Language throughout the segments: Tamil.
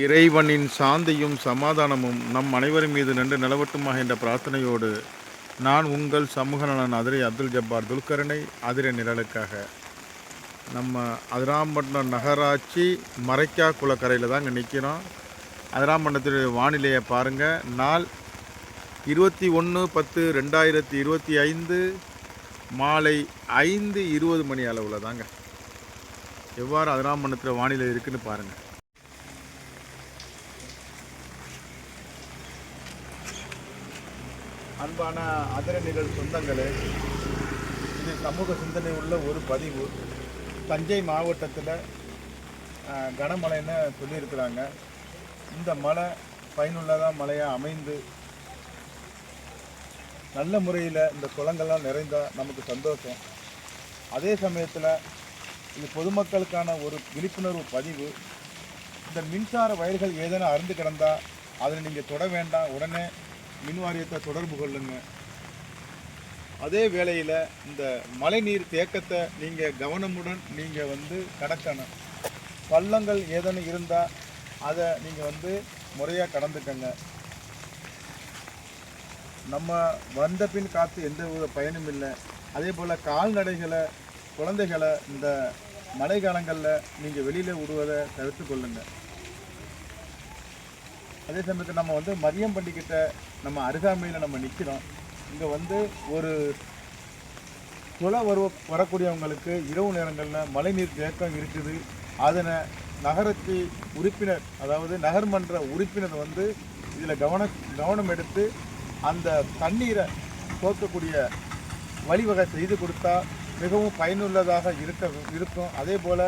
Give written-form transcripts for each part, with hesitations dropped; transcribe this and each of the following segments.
இறைவனின் சாந்தியும் சமாதானமும் நம் அனைவரும் மீது நின்று நிலவட்டுமாக என்ற பிரார்த்தனையோடு நான் உங்கள் சமூக நலன் அதிரை அப்துல் ஜப்பார் துல்கரனை அதிரை நிழலுக்காக நம்ம அதிராம்பட்டினம் நகராட்சி மரைக்கா குளக்கரையில் தாங்க நிற்கிறோம். அதிராம்பட்டினத்துடைய வானிலையை பாருங்கள். நாள் 21/10/2025 மாலை 5:20 மணி அளவில் தாங்க. எவ்வாறு அதிராம்பட்டினத்தில் வானிலை இருக்குன்னு பாருங்கள். அன்பான அதிர நிகழ் சொந்தங்களே, இது சமூக சிந்தனை உள்ள ஒரு பதிவு. தஞ்சை மாவட்டத்தில் கனமழைன்னு சொல்லியிருக்கிறாங்க. இந்த மழை பயனுள்ளதாக மழையாக அமைந்து நல்ல முறையில் இந்த குளங்கள்லாம் நிறைந்தால் நமக்கு சந்தோஷம். அதே சமயத்தில் இது பொதுமக்களுக்கான ஒரு விழிப்புணர்வு பதிவு. இந்த மின்சார வயல்கள் ஏதேனும் அறுந்து கிடந்தால் அதை நீங்கள் தொட வேண்டாம், உடனே மின் வாரியத்தை தொடர்பு கொள்ளுங்க. அதே வேளையில் இந்த மழைநீர் தேக்கத்தை நீங்கள் கவனமுடன் நீங்கள் கடக்கணும். பள்ளங்கள் ஏதேனும் இருந்தால் அதை நீங்கள் முறையாக கடந்துக்கங்க. நம்ம வந்த பின் காத்து எந்த ஒரு பயனும் இல்லை. அதே போல் கால்நடைகளை, குழந்தைகளை இந்த மழை காலங்களில் நீங்கள் வெளியில் விடுவதை தவிர்த்து கொள்ளுங்கள். அதே சமயத்தில் நம்ம மரியம்பட்டிக்கிட்ட நம்ம அருகாமையில் நம்ம நிற்கிறோம். இங்கே ஒரு துளை வரக்கூடியவங்களுக்கு இரவு நேரங்களில் மழைநீர் தேக்கம் இருக்குது. அதனை நகராட்சி உறுப்பினர், அதாவது நகர்மன்ற உறுப்பினர் இதில் கவனம் எடுத்து அந்த தண்ணீரை போக்கக்கூடிய வழிவகை செய்து கொடுத்தா மிகவும் பயனுள்ளதாக இருக்கும். அதே போல்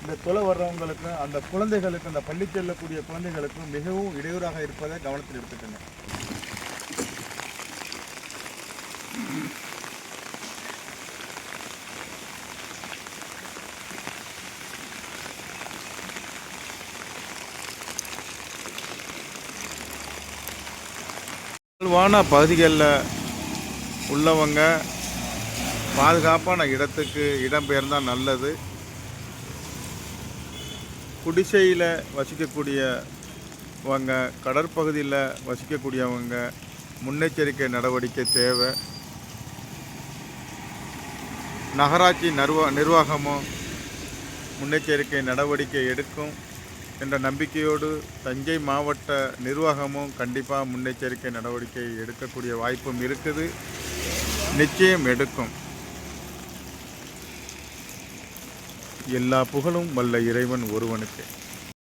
இந்த துளை வர்றவங்களுக்கும் அந்த குழந்தைகளுக்கும், அந்த பள்ளி செல்லக்கூடிய குழந்தைகளுக்கும் மிகவும் இடையூறாக இருப்பதை கவனத்தில் எடுத்துக்கங்க. தாழ்வான பகுதிகளில் உள்ளவங்க பாதுகாப்பான இடத்துக்கு இடம்பெயர்ந்தால் நல்லது. குடிசையில் வசிக்கக்கூடியவங்க, கடற்பகுதியில் வசிக்கக்கூடியவங்க முன்னெச்சரிக்கை நடவடிக்கை தேவை. நகராட்சி நிர்வாகமும் முன்னெச்சரிக்கை நடவடிக்கை எடுக்கும் என்ற நம்பிக்கையோடு தஞ்சை மாவட்ட நிர்வாகமும் கண்டிப்பாக முன்னெச்சரிக்கை நடவடிக்கை எடுக்கக்கூடிய வாய்ப்பும் இருக்குது. நிச்சயம் எடுக்கும். எல்லா புகழும் வல்ல இறைவன் ஒருவனுக்கு.